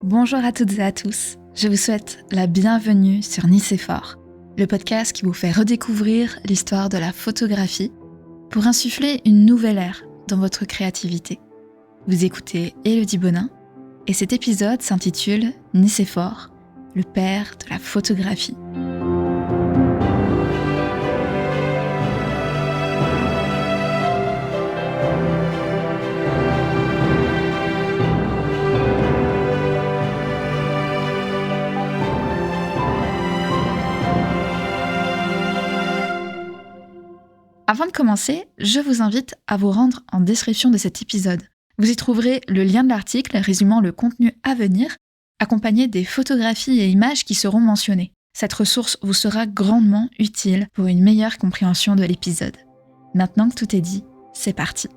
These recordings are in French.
Bonjour à toutes et à tous, je vous souhaite la bienvenue sur Nicéphore, le podcast qui vous fait redécouvrir l'histoire de la photographie pour insuffler une nouvelle ère dans votre créativité. Vous écoutez Élodie Bonin et cet épisode s'intitule Nicéphore, le père de la photographie. Avant de commencer, je vous invite à vous rendre en description de cet épisode. Vous y trouverez le lien de l'article résumant le contenu à venir, accompagné des photographies et images qui seront mentionnées. Cette ressource vous sera grandement utile pour une meilleure compréhension de l'épisode. Maintenant que tout est dit, c'est parti.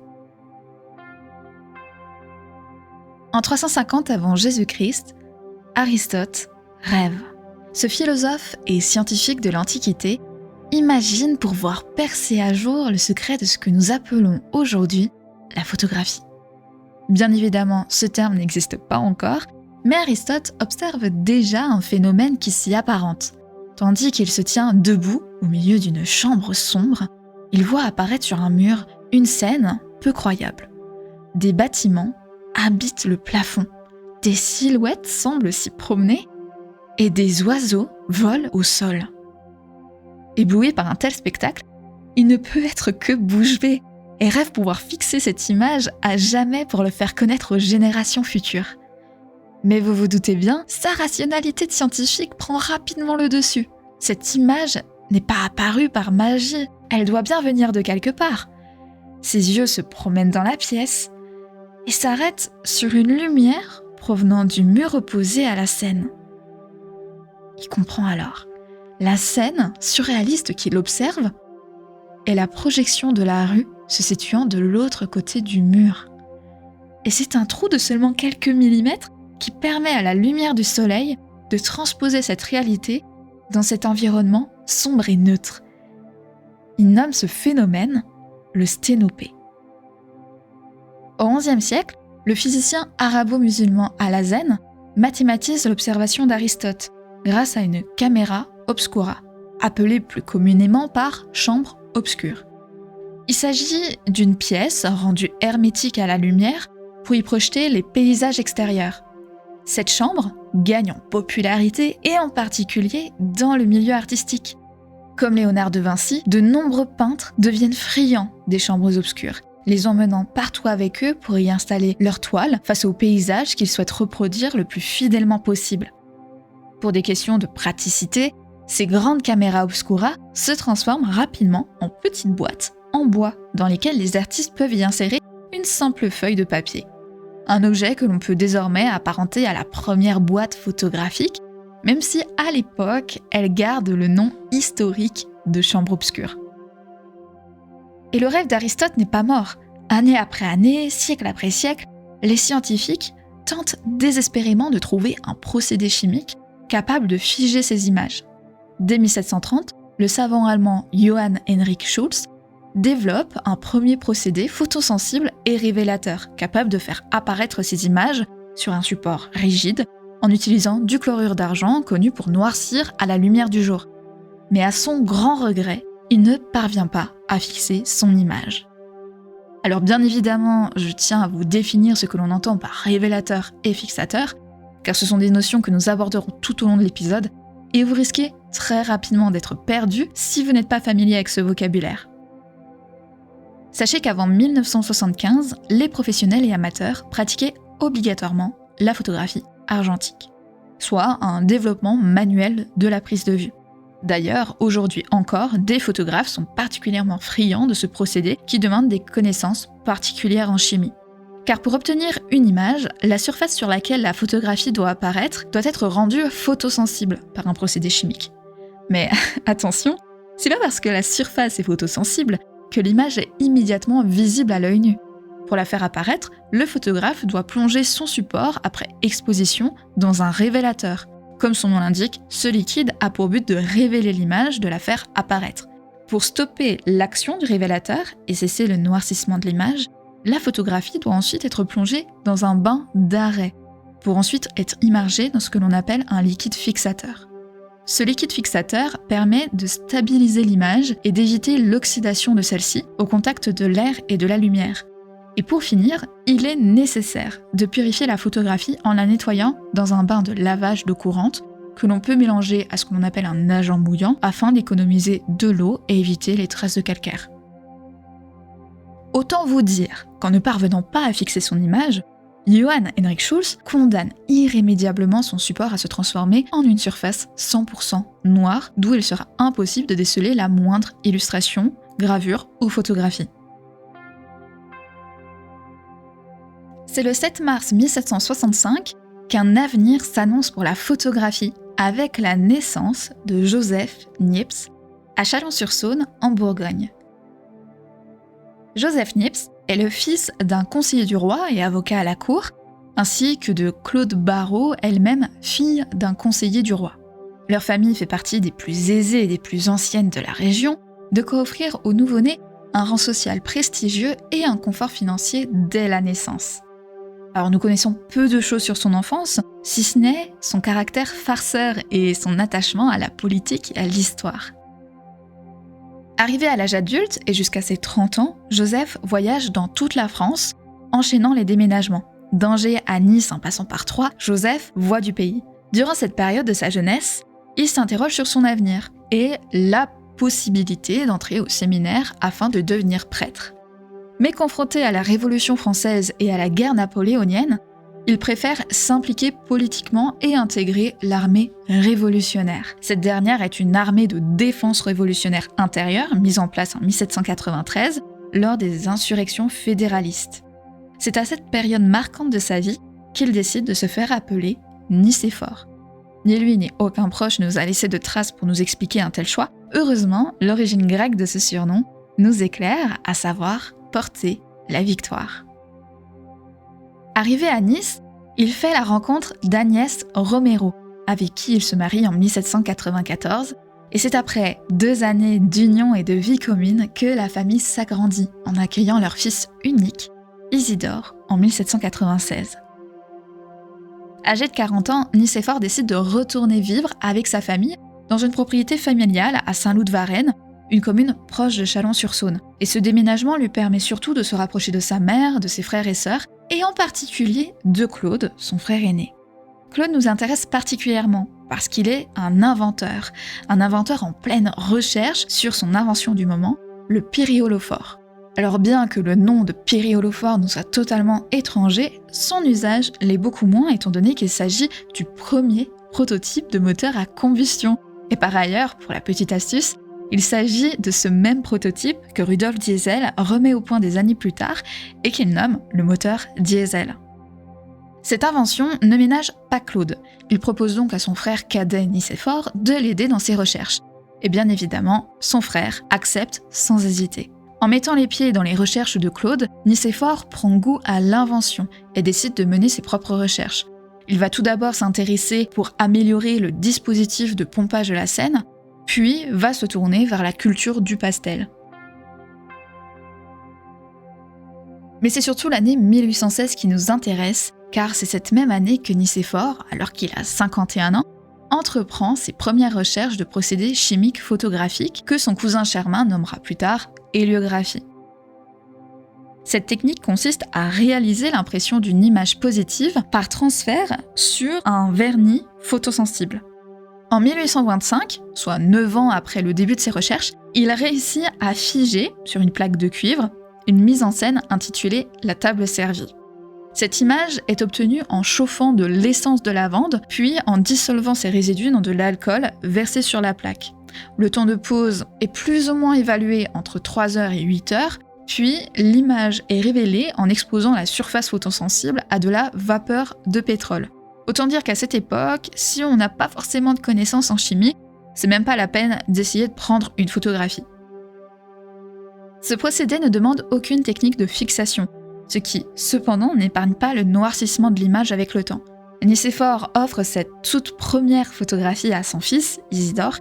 En 350 avant Jésus-Christ, Aristote rêve. Ce philosophe et scientifique de l'Antiquité imagine pouvoir percer à jour le secret de ce que nous appelons aujourd'hui la photographie. Bien évidemment, ce terme n'existe pas encore, mais Aristote observe déjà un phénomène qui s'y apparente. Tandis qu'il se tient debout au milieu d'une chambre sombre, il voit apparaître sur un mur une scène peu croyable. Des bâtiments habitent le plafond, des silhouettes semblent s'y promener et des oiseaux volent au sol. Ébloui par un tel spectacle, il ne peut être que bouche bée et rêve pouvoir fixer cette image à jamais pour le faire connaître aux générations futures. Mais vous vous doutez bien, sa rationalité de scientifique prend rapidement le dessus. Cette image n'est pas apparue par magie, elle doit bien venir de quelque part. Ses yeux se promènent dans la pièce et s'arrêtent sur une lumière provenant du mur opposé à la scène. Il comprend alors. La scène surréaliste qu'il observe est la projection de la rue se situant de l'autre côté du mur. Et c'est un trou de seulement quelques millimètres qui permet à la lumière du soleil de transposer cette réalité dans cet environnement sombre et neutre. Il nomme ce phénomène le sténopée. Au XIe siècle, le physicien arabo-musulman Al-Hazen mathématise l'observation d'Aristote grâce à une caméra obscura, appelée plus communément par chambre obscure. Il s'agit d'une pièce rendue hermétique à la lumière pour y projeter les paysages extérieurs. Cette chambre gagne en popularité et en particulier dans le milieu artistique. Comme Léonard de Vinci, de nombreux peintres deviennent friands des chambres obscures, les emmenant partout avec eux pour y installer leurs toiles face aux paysages qu'ils souhaitent reproduire le plus fidèlement possible. Pour des questions de praticité, ces grandes caméras obscura se transforment rapidement en petites boîtes en bois dans lesquelles les artistes peuvent y insérer une simple feuille de papier. Un objet que l'on peut désormais apparenter à la première boîte photographique, même si à l'époque, elle garde le nom historique de chambre obscure. Et le rêve d'Aristote n'est pas mort. Année après année, siècle après siècle, les scientifiques tentent désespérément de trouver un procédé chimique capable de figer ces images. Dès 1730, le savant allemand Johann Heinrich Schultz développe un premier procédé photosensible et révélateur, capable de faire apparaître ces images sur un support rigide en utilisant du chlorure d'argent connu pour noircir à la lumière du jour. Mais à son grand regret, il ne parvient pas à fixer son image. Alors bien évidemment, je tiens à vous définir ce que l'on entend par révélateur et fixateur, car ce sont des notions que nous aborderons tout au long de l'épisode, et vous risquez très rapidement d'être perdu si vous n'êtes pas familier avec ce vocabulaire. Sachez qu'avant 1975, les professionnels et amateurs pratiquaient obligatoirement la photographie argentique, soit un développement manuel de la prise de vue. D'ailleurs, aujourd'hui encore, des photographes sont particulièrement friands de ce procédé qui demande des connaissances particulières en chimie. Car pour obtenir une image, la surface sur laquelle la photographie doit apparaître doit être rendue photosensible par un procédé chimique. Mais attention, c'est pas parce que la surface est photosensible que l'image est immédiatement visible à l'œil nu. Pour la faire apparaître, le photographe doit plonger son support après exposition dans un révélateur. Comme son nom l'indique, ce liquide a pour but de révéler l'image, de la faire apparaître. Pour stopper l'action du révélateur et cesser le noircissement de l'image, la photographie doit ensuite être plongée dans un bain d'arrêt pour ensuite être immergé dans ce que l'on appelle un liquide fixateur. Ce liquide fixateur permet de stabiliser l'image et d'éviter l'oxydation de celle-ci au contact de l'air et de la lumière. Et pour finir, il est nécessaire de purifier la photographie en la nettoyant dans un bain de lavage d'eau courante que l'on peut mélanger à ce que l'on appelle un agent mouillant afin d'économiser de l'eau et éviter les traces de calcaire. Autant vous dire qu'en ne parvenant pas à fixer son image, Johann Henrik Schultz condamne irrémédiablement son support à se transformer en une surface 100% noire, d'où il sera impossible de déceler la moindre illustration, gravure ou photographie. C'est le 7 mars 1765 qu'un avenir s'annonce pour la photographie avec la naissance de Joseph Niepce à Chalon-sur-Saône en Bourgogne. Joseph Niepce est le fils d'un conseiller du roi et avocat à la cour, ainsi que de Claude Barrault, elle-même fille d'un conseiller du roi. Leur famille fait partie des plus aisées et des plus anciennes de la région, de quoi offrir au nouveau-né un rang social prestigieux et un confort financier dès la naissance. Alors nous connaissons peu de choses sur son enfance, si ce n'est son caractère farceur et son attachement à la politique et à l'histoire. Arrivé à l'âge adulte et jusqu'à ses 30 ans, Joseph voyage dans toute la France, enchaînant les déménagements. D'Angers à Nice en passant par Troyes, Joseph voit du pays. Durant cette période de sa jeunesse, il s'interroge sur son avenir et la possibilité d'entrer au séminaire afin de devenir prêtre. Mais confronté à la Révolution française et à la guerre napoléonienne, il préfère s'impliquer politiquement et intégrer l'armée révolutionnaire. Cette dernière est une armée de défense révolutionnaire intérieure mise en place en 1793 lors des insurrections fédéralistes. C'est à cette période marquante de sa vie qu'il décide de se faire appeler Nicéphore. Ni lui ni aucun proche ne nous a laissé de traces pour nous expliquer un tel choix. Heureusement, l'origine grecque de ce surnom nous éclaire, à savoir porter la victoire. Arrivé à Nice, il fait la rencontre d'Agnès Romero, avec qui il se marie en 1794, et c'est après 2 années d'union et de vie commune que la famille s'agrandit en accueillant leur fils unique, Isidore, en 1796. Âgé de 40 ans, Nicéphore décide de retourner vivre avec sa famille dans une propriété familiale à Saint-Loup-de-Varennes, une commune proche de Chalon-sur-Saône. Et ce déménagement lui permet surtout de se rapprocher de sa mère, de ses frères et sœurs, et en particulier de Claude, son frère aîné. Claude nous intéresse particulièrement parce qu'il est un inventeur en pleine recherche sur son invention du moment, le pyréolophore. Alors bien que le nom de pyréolophore nous soit totalement étranger, son usage l'est beaucoup moins étant donné qu'il s'agit du premier prototype de moteur à combustion. Et par ailleurs, pour la petite astuce, il s'agit de ce même prototype que Rudolf Diesel remet au point des années plus tard et qu'il nomme le moteur diesel. Cette invention ne ménage pas Claude. Il propose donc à son frère cadet Nicéphore de l'aider dans ses recherches. Et bien évidemment, son frère accepte sans hésiter. En mettant les pieds dans les recherches de Claude, Nicéphore prend goût à l'invention et décide de mener ses propres recherches. Il va tout d'abord s'intéresser pour améliorer le dispositif de pompage de la Seine, puis va se tourner vers la culture du pastel. Mais c'est surtout l'année 1816 qui nous intéresse, car c'est cette même année que Nicéphore, alors qu'il a 51 ans, entreprend ses premières recherches de procédés chimiques photographiques que son cousin Germain nommera plus tard héliographie. Cette technique consiste à réaliser l'impression d'une image positive par transfert sur un vernis photosensible. En 1825, soit 9 ans après le début de ses recherches, il réussit à figer, sur une plaque de cuivre, une mise en scène intitulée « La table servie ». Cette image est obtenue en chauffant de l'essence de lavande, puis en dissolvant ses résidus dans de l'alcool versé sur la plaque. Le temps de pose est plus ou moins évalué entre 3 heures et 8 heures, puis l'image est révélée en exposant la surface photosensible à de la vapeur de pétrole. Autant dire qu'à cette époque, si on n'a pas forcément de connaissances en chimie, c'est même pas la peine d'essayer de prendre une photographie. Ce procédé ne demande aucune technique de fixation, ce qui, cependant, n'épargne pas le noircissement de l'image avec le temps. Nicéphore offre cette toute première photographie à son fils, Isidore,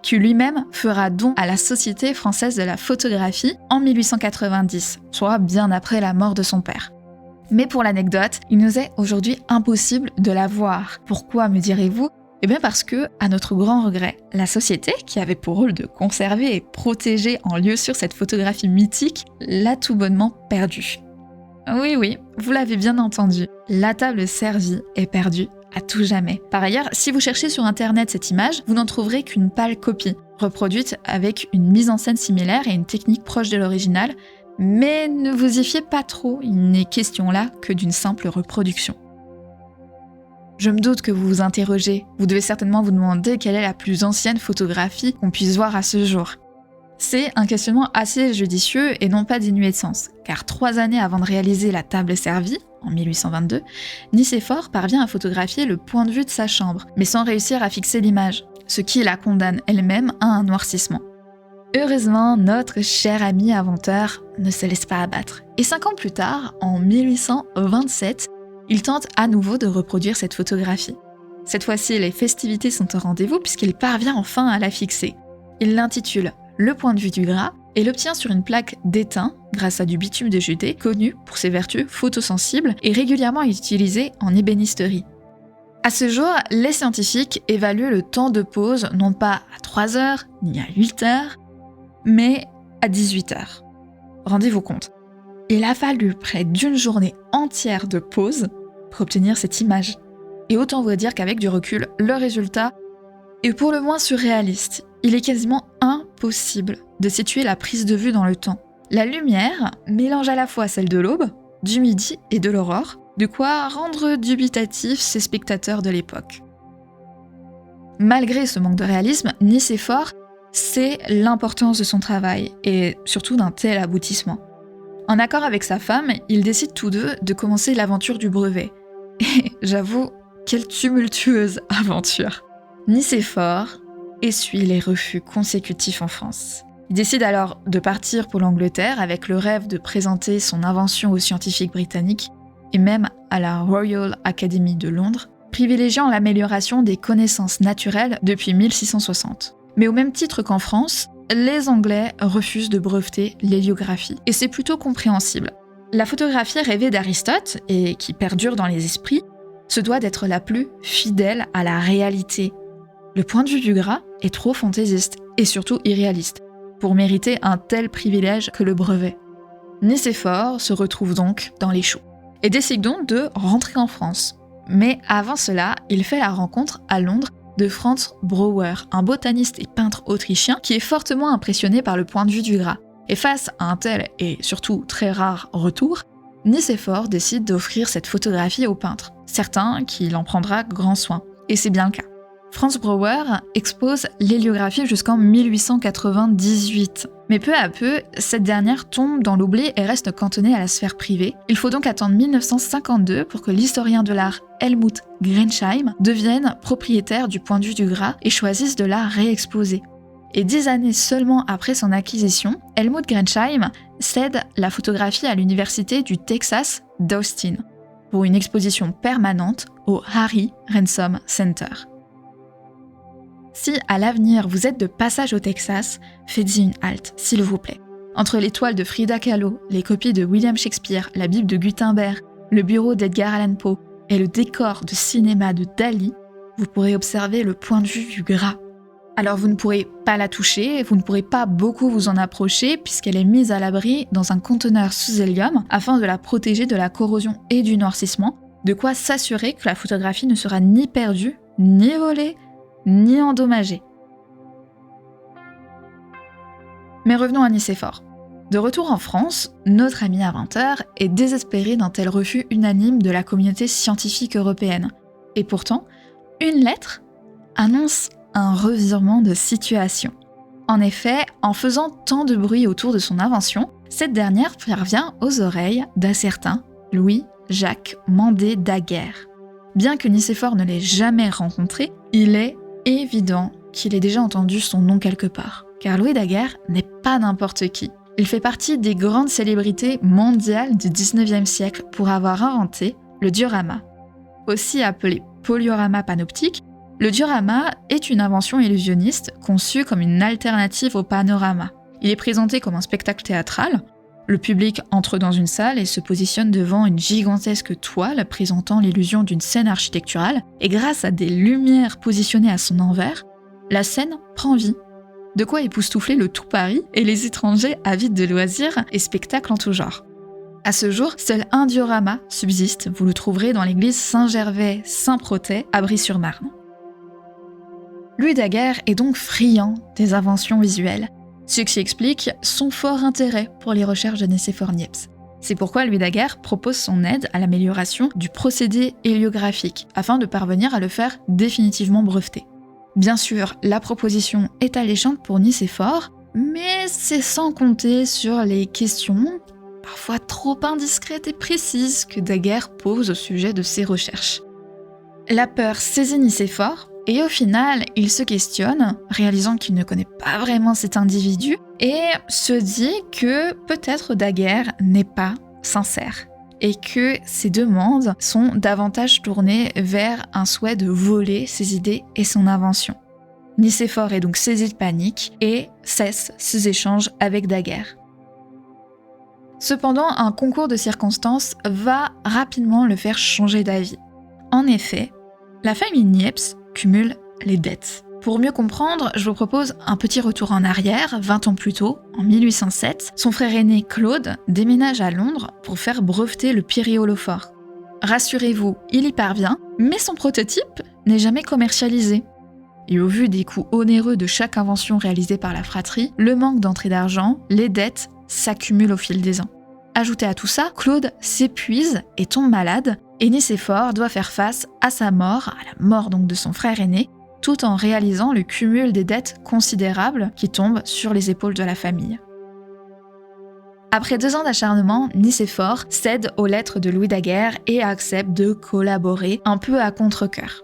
qui lui-même fera don à la Société française de la photographie en 1890, soit bien après la mort de son père. Mais pour l'anecdote, il nous est aujourd'hui impossible de la voir. Pourquoi, me direz-vous ? Eh bien parce que, à notre grand regret, la société, qui avait pour rôle de conserver et protéger en lieu sûr cette photographie mythique, l'a tout bonnement perdue. Oui, vous l'avez bien entendu, la table servie est perdue à tout jamais. Par ailleurs, si vous cherchez sur internet cette image, vous n'en trouverez qu'une pâle copie, reproduite avec une mise en scène similaire et une technique proche de l'original, mais ne vous y fiez pas trop, il n'est question là que d'une simple reproduction. Je me doute que vous vous interrogez, vous devez certainement vous demander quelle est la plus ancienne photographie qu'on puisse voir à ce jour. C'est un questionnement assez judicieux et non pas dénué de sens, car 3 années avant de réaliser la table servie, en 1822, Nicéphore parvient à photographier le point de vue de sa chambre, mais sans réussir à fixer l'image, ce qui la condamne elle-même à un noircissement. Heureusement, notre cher ami inventeur ne se laisse pas abattre. Et 5 ans plus tard, en 1827, il tente à nouveau de reproduire cette photographie. Cette fois-ci, les festivités sont au rendez-vous puisqu'il parvient enfin à la fixer. Il l'intitule « Le point de vue du Gras » et l'obtient sur une plaque d'étain grâce à du bitume de Judée, connu pour ses vertus photosensibles et régulièrement utilisé en ébénisterie. À ce jour, les scientifiques évaluent le temps de pose non pas à 3 heures ni à 8 heures, mais à 18 heures. Rendez-vous compte, il a fallu près d'une journée entière de pause pour obtenir cette image. Et autant vous dire qu'avec du recul, le résultat est pour le moins surréaliste. Il est quasiment impossible de situer la prise de vue dans le temps. La lumière mélange à la fois celle de l'aube, du midi et de l'aurore, de quoi rendre dubitatifs ces spectateurs de l'époque. Malgré ce manque de réalisme, Nicéphore sait l'importance de son travail et surtout d'un tel aboutissement. En accord avec sa femme, ils décident tous deux de commencer l'aventure du brevet. Et j'avoue, quelle tumultueuse aventure. Nicéphore essuie les refus consécutifs en France. Il décide alors de partir pour l'Angleterre avec le rêve de présenter son invention aux scientifiques britanniques et même à la Royal Academy de Londres, privilégiant l'amélioration des connaissances naturelles depuis 1660. Mais au même titre qu'en France, les Anglais refusent de breveter l'héliographie, et c'est plutôt compréhensible. La photographie rêvée d'Aristote, et qui perdure dans les esprits, se doit d'être la plus fidèle à la réalité. Le point de vue du Gras est trop fantaisiste, et surtout irréaliste, pour mériter un tel privilège que le brevet. Nicéphore se retrouve donc dans les choux, et décide donc de rentrer en France. Mais avant cela, il fait la rencontre à Londres de Franz Brouwer, un botaniste et peintre autrichien qui est fortement impressionné par le point de vue du Gras. Et face à un tel et surtout très rare retour, Nicéphore décide d'offrir cette photographie au peintre, certain qu'il en prendra grand soin. Et c'est bien le cas. Franz Brouwer expose l'héliographie jusqu'en 1898. Mais peu à peu, cette dernière tombe dans l'oubli et reste cantonnée à la sphère privée. Il faut donc attendre 1952 pour que l'historien de l'art Helmut Grensheim devienne propriétaire du point de vue du Gras et choisisse de la réexposer. Et 10 années seulement après son acquisition, Helmut Grensheim cède la photographie à l'université du Texas d'Austin pour une exposition permanente au Harry Ransom Center. Si à l'avenir vous êtes de passage au Texas, faites-y une halte, s'il vous plaît. Entre les toiles de Frida Kahlo, les copies de William Shakespeare, la Bible de Gutenberg, le bureau d'Edgar Allan Poe et le décor de cinéma de Dali, vous pourrez observer le point de vue du Gras. Alors vous ne pourrez pas la toucher, vous ne pourrez pas beaucoup vous en approcher puisqu'elle est mise à l'abri dans un conteneur sous hélium afin de la protéger de la corrosion et du noircissement, de quoi s'assurer que la photographie ne sera ni perdue, ni volée, ni endommagée. Mais revenons à Nicéphore. De retour en France, notre ami inventeur est désespéré d'un tel refus unanime de la communauté scientifique européenne. Et pourtant, une lettre annonce un revirement de situation. En effet, en faisant tant de bruit autour de son invention, cette dernière parvient aux oreilles d'un certain Louis-Jacques Mandé Daguerre. Bien que Nicéphore ne l'ait jamais rencontré, il est évident qu'il ait déjà entendu son nom quelque part. Car Louis Daguerre n'est pas n'importe qui. Il fait partie des grandes célébrités mondiales du 19e siècle pour avoir inventé le diorama. Aussi appelé polyorama panoptique, le diorama est une invention illusionniste conçue comme une alternative au panorama. Il est présenté comme un spectacle théâtral, Le public entre dans une salle et se positionne devant une gigantesque toile présentant l'illusion d'une scène architecturale, et grâce à des lumières positionnées à son envers, la scène prend vie. De quoi époustoufler le tout Paris et les étrangers avides de loisirs et spectacles en tout genre. À ce jour, seul un diorama subsiste, vous le trouverez dans l'église Saint-Gervais-Saint-Protais à Brie-sur-Marne. Louis Daguerre est donc friand des inventions visuelles, ce qui explique son fort intérêt pour les recherches de Nicéphore Niepce. C'est pourquoi Louis Daguerre propose son aide à l'amélioration du procédé héliographique, afin de parvenir à le faire définitivement breveter. Bien sûr, la proposition est alléchante pour Nicéphore, mais c'est sans compter sur les questions, parfois trop indiscrètes et précises, que Daguerre pose au sujet de ses recherches. La peur saisit Nicéphore, et au final, il se questionne, réalisant qu'il ne connaît pas vraiment cet individu, et se dit que peut-être Daguerre n'est pas sincère, et que ses demandes sont davantage tournées vers un souhait de voler ses idées et son invention. Nicéphore est donc saisi de panique et cesse ses échanges avec Daguerre. Cependant, un concours de circonstances va rapidement le faire changer d'avis. En effet, la famille Niepce cumule les dettes. Pour mieux comprendre, je vous propose un petit retour en arrière, 20 ans plus tôt, en 1807, son frère aîné Claude déménage à Londres pour faire breveter le pyréolophore. Rassurez-vous, il y parvient, mais son prototype n'est jamais commercialisé. Et au vu des coûts onéreux de chaque invention réalisée par la fratrie, le manque d'entrée d'argent, les dettes s'accumulent au fil des ans. Ajouté à tout ça, Claude s'épuise et tombe malade, et Nicéphore doit faire face à sa mort, à la mort donc de son frère aîné, tout en réalisant le cumul des dettes considérables qui tombent sur les épaules de la famille. Après 2 ans d'acharnement, Nicéphore cède aux lettres de Louis Daguerre et accepte de collaborer un peu à contre-cœur.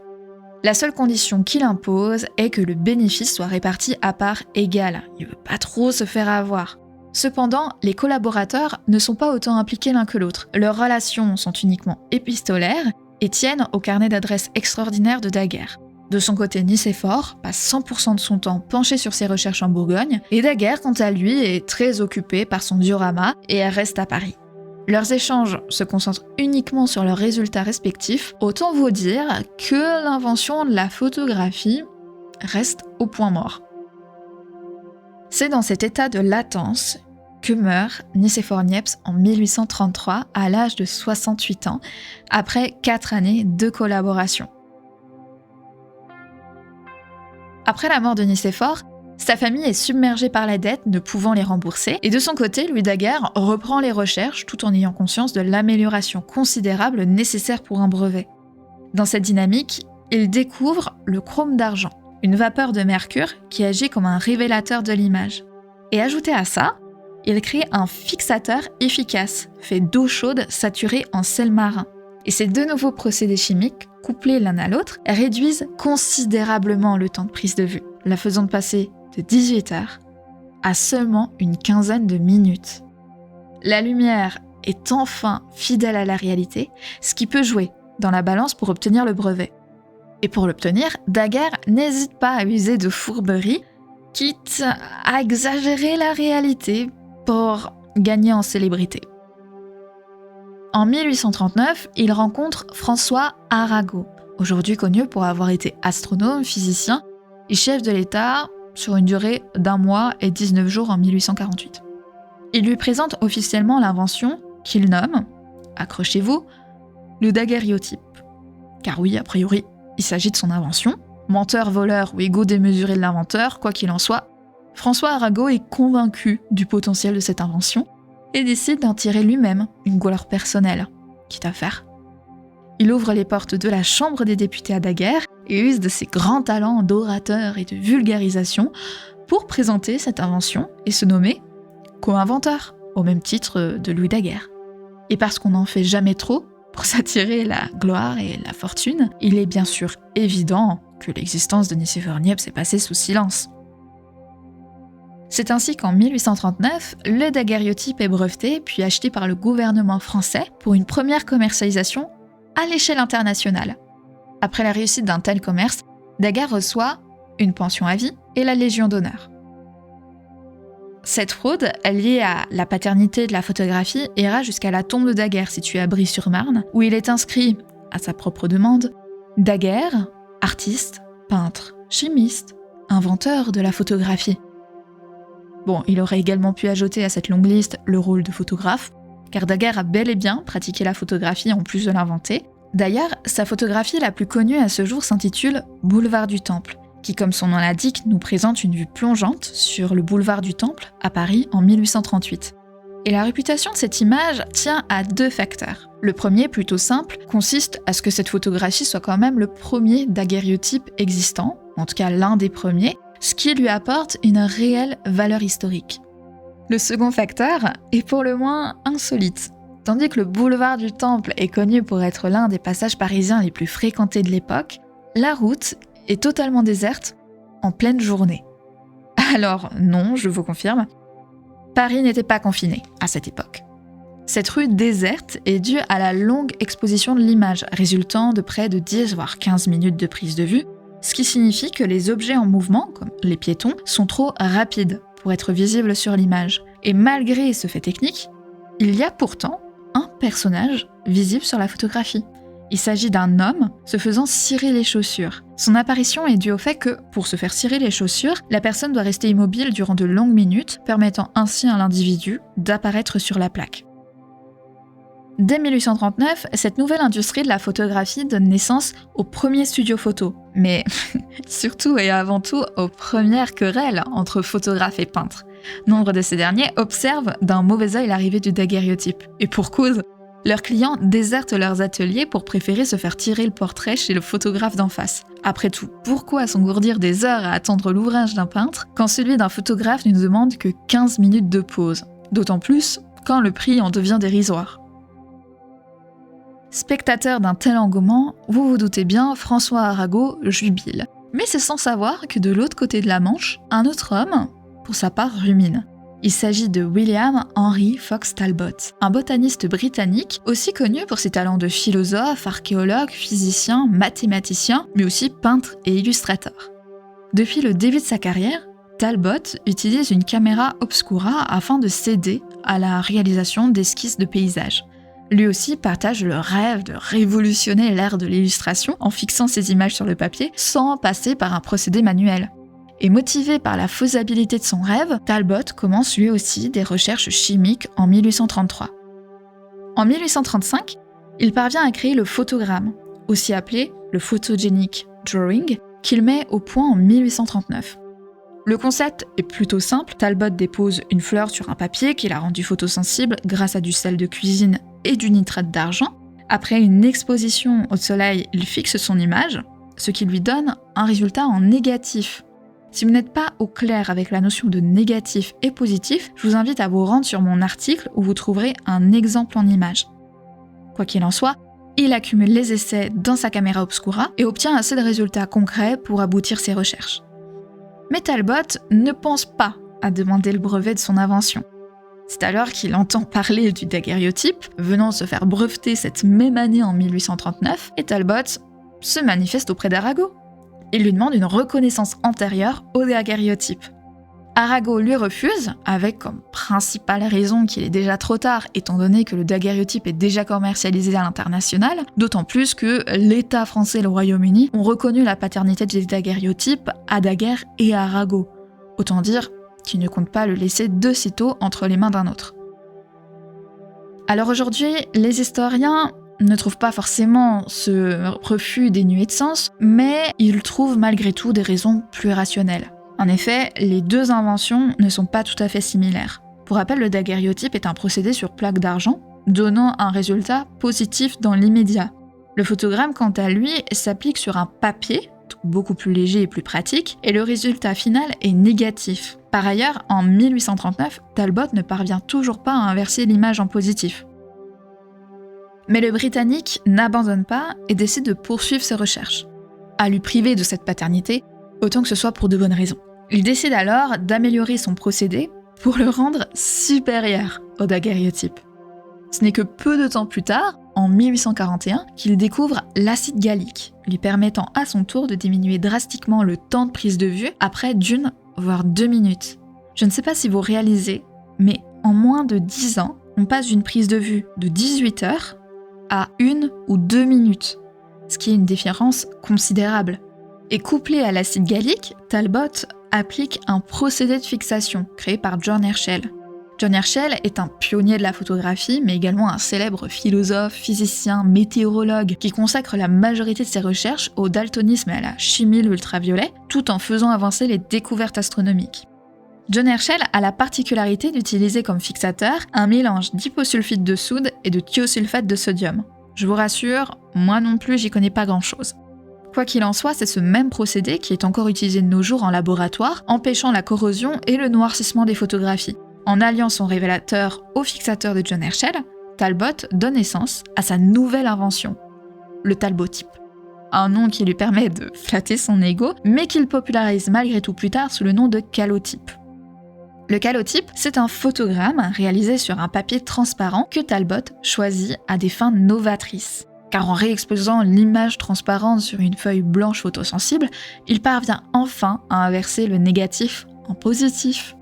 La seule condition qu'il impose est que le bénéfice soit réparti à part égale. Il ne veut pas trop se faire avoir. Cependant, les collaborateurs ne sont pas autant impliqués l'un que l'autre. Leurs relations sont uniquement épistolaires et tiennent au carnet d'adresses extraordinaire de Daguerre. De son côté, Nicéphore passe 100% de son temps penché sur ses recherches en Bourgogne, et Daguerre, quant à lui, est très occupé par son diorama et reste à Paris. Leurs échanges se concentrent uniquement sur leurs résultats respectifs, autant vous dire que l'invention de la photographie reste au point mort. C'est dans cet état de latence que meurt Nicéphore Niepce en 1833 à l'âge de 68 ans, après 4 années de collaboration. Après la mort de Nicéphore, sa famille est submergée par la dette, ne pouvant les rembourser, et de son côté, Louis Daguerre reprend les recherches tout en ayant conscience de l'amélioration considérable nécessaire pour un brevet. Dans cette dynamique, il découvre le chrome d'argent, une vapeur de mercure qui agit comme un révélateur de l'image. Et ajouté à ça, il crée un fixateur efficace, fait d'eau chaude saturée en sel marin. Et ces 2 nouveaux procédés chimiques, couplés l'un à l'autre, réduisent considérablement le temps de prise de vue, la faisant passer de 18 heures à seulement une quinzaine de minutes. La lumière est enfin fidèle à la réalité, ce qui peut jouer dans la balance pour obtenir le brevet. Et pour l'obtenir, Daguerre n'hésite pas à user de fourberie, quitte à exagérer la réalité pour gagner en célébrité. En 1839, il rencontre François Arago, aujourd'hui connu pour avoir été astronome, physicien et chef de l'État sur une durée d'1 mois et 19 jours en 1848. Il lui présente officiellement l'invention qu'il nomme, accrochez-vous, le daguerréotype. Car oui, a priori, il s'agit de son invention. Menteur, voleur ou égo démesuré de l'inventeur, quoi qu'il en soit, François Arago est convaincu du potentiel de cette invention et décide d'en tirer lui-même une gloire personnelle, quitte à faire. Il ouvre les portes de la Chambre des députés à Daguerre et use de ses grands talents d'orateur et de vulgarisation pour présenter cette invention et se nommer co-inventeur, au même titre de Louis Daguerre. Et parce qu'on n'en fait jamais trop pour s'attirer la gloire et la fortune, il est bien sûr évident que l'existence de Nicéphore Niepce est passée sous silence. C'est ainsi qu'en 1839, le daguerréotype est breveté puis acheté par le gouvernement français pour une première commercialisation à l'échelle internationale. Après la réussite d'un tel commerce, Daguerre reçoit une pension à vie et la Légion d'honneur. Cette fraude, liée à la paternité de la photographie, ira jusqu'à la tombe de Daguerre, située à Brie-sur-Marne, où il est inscrit, à sa propre demande, « Daguerre, artiste, peintre, chimiste, inventeur de la photographie ». Bon, il aurait également pu ajouter à cette longue liste le rôle de photographe, car Daguerre a bel et bien pratiqué la photographie en plus de l'inventer. D'ailleurs, sa photographie la plus connue à ce jour s'intitule « Boulevard du Temple », qui, comme son nom l'indique, nous présente une vue plongeante sur le boulevard du Temple à Paris en 1838. Et la réputation de cette image tient à 2 facteurs. Le premier, plutôt simple, consiste à ce que cette photographie soit quand même le premier daguerréotype existant, en tout cas l'un des premiers, ce qui lui apporte une réelle valeur historique. Le second facteur est pour le moins insolite. Tandis que le boulevard du Temple est connu pour être l'un des passages parisiens les plus fréquentés de l'époque, la route est totalement déserte en pleine journée. Alors non, je vous confirme, Paris n'était pas confiné à cette époque. Cette rue déserte est due à la longue exposition de l'image, résultant de près de 10 voire 15 minutes de prise de vue, ce qui signifie que les objets en mouvement, comme les piétons, sont trop rapides pour être visibles sur l'image. Et malgré ce fait technique, il y a pourtant un personnage visible sur la photographie. Il s'agit d'un homme se faisant cirer les chaussures. Son apparition est due au fait que, pour se faire cirer les chaussures, la personne doit rester immobile durant de longues minutes, permettant ainsi à l'individu d'apparaître sur la plaque. Dès 1839, cette nouvelle industrie de la photographie donne naissance aux premiers studios photo, mais surtout et avant tout aux premières querelles entre photographes et peintres. Nombre de ces derniers observent d'un mauvais œil l'arrivée du daguerréotype. Et pour cause, leurs clients désertent leurs ateliers pour préférer se faire tirer le portrait chez le photographe d'en face. Après tout, pourquoi s'engourdir des heures à attendre l'ouvrage d'un peintre quand celui d'un photographe ne demande que 15 minutes de pause? D'autant plus quand le prix en devient dérisoire. Spectateur d'un tel engouement, vous vous doutez bien, François Arago jubile. Mais c'est sans savoir que de l'autre côté de la Manche, un autre homme, pour sa part, rumine. Il s'agit de William Henry Fox Talbot, un botaniste britannique aussi connu pour ses talents de philosophe, archéologue, physicien, mathématicien, mais aussi peintre et illustrateur. Depuis le début de sa carrière, Talbot utilise une caméra obscura afin de s'aider à la réalisation d'esquisses de paysages. Lui aussi partage le rêve de révolutionner l'ère de l'illustration en fixant ses images sur le papier sans passer par un procédé manuel. Et motivé par la faisabilité de son rêve, Talbot commence lui aussi des recherches chimiques en 1833. En 1835, il parvient à créer le photogramme, aussi appelé le photogenic drawing, qu'il met au point en 1839. Le concept est plutôt simple, Talbot dépose une fleur sur un papier qu'il a rendu photosensible grâce à du sel de cuisine et du nitrate d'argent. Après une exposition au soleil, il fixe son image, ce qui lui donne un résultat en négatif. Si vous n'êtes pas au clair avec la notion de négatif et positif, je vous invite à vous rendre sur mon article où vous trouverez un exemple en image. Quoi qu'il en soit, il accumule les essais dans sa caméra obscura et obtient assez de résultats concrets pour aboutir ses recherches. Mais Talbot ne pense pas à demander le brevet de son invention. C'est alors qu'il entend parler du daguerréotype, venant se faire breveter cette même année en 1839, et Talbot se manifeste auprès d'Arago. Il lui demande une reconnaissance antérieure au daguerréotype. Arago lui refuse, avec comme principale raison qu'il est déjà trop tard, étant donné que le daguerréotype est déjà commercialisé à l'international, d'autant plus que l'État français et le Royaume-Uni ont reconnu la paternité des daguerréotypes à Daguerre et à Arago. Autant dire qu'il ne compte pas le laisser de sitôt entre les mains d'un autre. Alors aujourd'hui, les historiens ne trouvent pas forcément ce refus dénué de sens, mais ils trouvent malgré tout des raisons plus rationnelles. En effet, les deux inventions ne sont pas tout à fait similaires. Pour rappel, le daguerréotype est un procédé sur plaque d'argent, donnant un résultat positif dans l'immédiat. Le photogramme, quant à lui, s'applique sur un papier, beaucoup plus léger et plus pratique, et le résultat final est négatif. Par ailleurs, en 1839, Talbot ne parvient toujours pas à inverser l'image en positif. Mais le Britannique n'abandonne pas et décide de poursuivre ses recherches. À lui priver de cette paternité, autant que ce soit pour de bonnes raisons. Il décide alors d'améliorer son procédé pour le rendre supérieur au daguerréotype. Ce n'est que peu de temps plus tard, en 1841, qu'il découvre l'acide gallique, lui permettant à son tour de diminuer drastiquement le temps de prise de vue à près d'1 voire 2 minutes. Je ne sais pas si vous réalisez, mais en moins de 10 ans, on passe d'une prise de vue de 18 heures à 1 ou 2 minutes, ce qui est une différence considérable. Et couplé à l'acide gallique, Talbot applique un procédé de fixation créé par John Herschel. John Herschel est un pionnier de la photographie, mais également un célèbre philosophe, physicien, météorologue, qui consacre la majorité de ses recherches au daltonisme et à la chimie de l'ultraviolet, tout en faisant avancer les découvertes astronomiques. John Herschel a la particularité d'utiliser comme fixateur un mélange d'hyposulfite de soude et de thiosulfate de sodium. Je vous rassure, moi non plus j'y connais pas grand-chose. Quoi qu'il en soit, c'est ce même procédé qui est encore utilisé de nos jours en laboratoire, empêchant la corrosion et le noircissement des photographies. En alliant son révélateur au fixateur de John Herschel, Talbot donne naissance à sa nouvelle invention, le Talbotype. Un nom qui lui permet de flatter son ego, mais qu'il popularise malgré tout plus tard sous le nom de calotype. Le calotype, c'est un photogramme réalisé sur un papier transparent que Talbot choisit à des fins novatrices. Car en réexposant l'image transparente sur une feuille blanche photosensible, il parvient enfin à inverser le négatif en positif.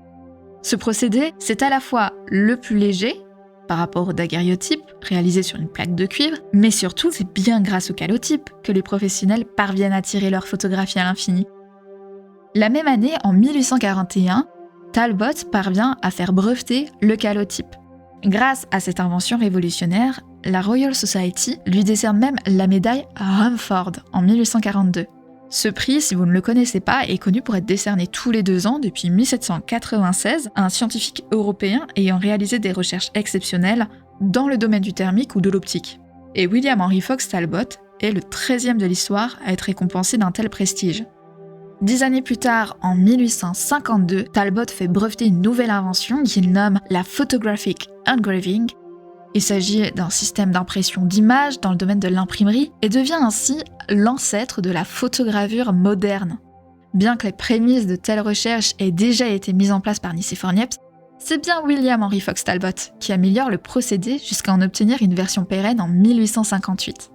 Ce procédé, c'est à la fois le plus léger, par rapport au daguerréotype, réalisé sur une plaque de cuivre, mais surtout, c'est bien grâce au calotype que les professionnels parviennent à tirer leurs photographies à l'infini. La même année, en 1841, Talbot parvient à faire breveter le calotype. Grâce à cette invention révolutionnaire, la Royal Society lui décerne même la médaille Rumford en 1842. Ce prix, si vous ne le connaissez pas, est connu pour être décerné tous les 2 ans depuis 1796 à un scientifique européen ayant réalisé des recherches exceptionnelles dans le domaine du thermique ou de l'optique. Et William Henry Fox Talbot est le 13e de l'histoire à être récompensé d'un tel prestige. 10 années plus tard, en 1852, Talbot fait breveter une nouvelle invention qu'il nomme la Photographic Engraving. Il s'agit d'un système d'impression d'images dans le domaine de l'imprimerie et devient ainsi l'ancêtre de la photogravure moderne. Bien que les prémices de telles recherches aient déjà été mises en place par Nicéphore Niepce, c'est bien William Henry Fox Talbot qui améliore le procédé jusqu'à en obtenir une version pérenne en 1858.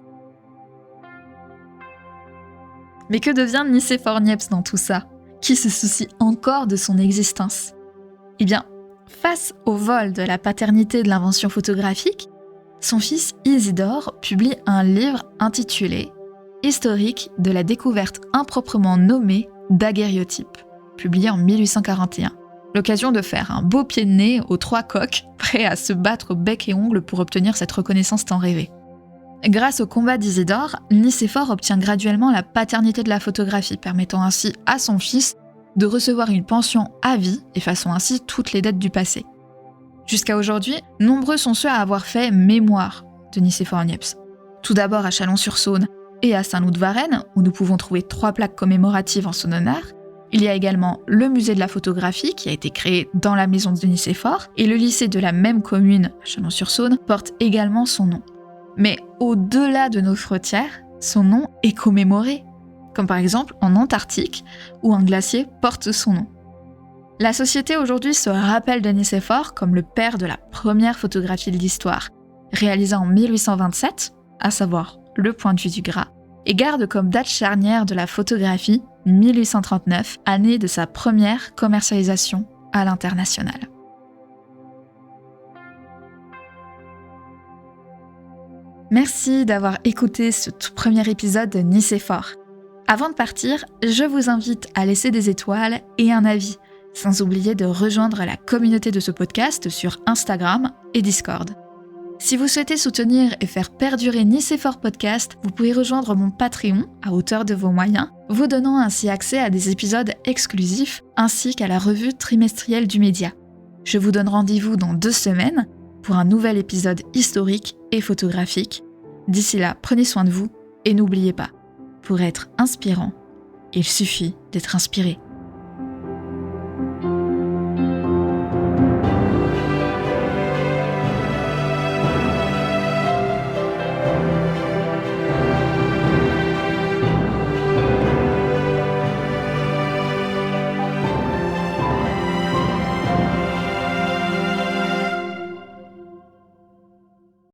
Mais que devient Nicéphore Niepce dans tout ça? Qui se soucie encore de son existence? Eh bien, face au vol de la paternité de l'invention photographique, son fils Isidore publie un livre intitulé « Historique de la découverte improprement nommée daguerréotype », publié en 1841. L'occasion de faire un beau pied de nez aux 3 coqs, prêts à se battre bec et ongles pour obtenir cette reconnaissance tant rêvée. Grâce au combat d'Isidore, Nicéphore obtient graduellement la paternité de la photographie, permettant ainsi à son fils de recevoir une pension à vie, effaçant ainsi toutes les dettes du passé. Jusqu'à aujourd'hui, nombreux sont ceux à avoir fait mémoire de Nicéphore Niepce. Tout d'abord à Chalon-sur-Saône et à Saint-Loup-de-Varennes, où nous pouvons trouver 3 plaques commémoratives en son honneur. Il y a également le musée de la photographie qui a été créé dans la maison de Nicéphore, et le lycée de la même commune, à Chalon-sur-Saône, porte également son nom. Mais au-delà de nos frontières, son nom est commémoré, comme par exemple en Antarctique, où un glacier porte son nom. La société aujourd'hui se rappelle de Nicéphore comme le père de la première photographie de l'histoire, réalisée en 1827, à savoir le point de vue du gras, et garde comme date charnière de la photographie 1839, année de sa première commercialisation à l'international. Merci d'avoir écouté ce tout premier épisode de Nicéphore. Avant de partir, je vous invite à laisser des étoiles et un avis, sans oublier de rejoindre la communauté de ce podcast sur Instagram et Discord. Si vous souhaitez soutenir et faire perdurer Nicéphore Podcast, vous pouvez rejoindre mon Patreon à hauteur de vos moyens, vous donnant ainsi accès à des épisodes exclusifs ainsi qu'à la revue trimestrielle du média. Je vous donne rendez-vous dans 2 semaines pour un nouvel épisode historique et photographique. D'ici là, prenez soin de vous et n'oubliez pas, pour être inspirant, il suffit d'être inspiré.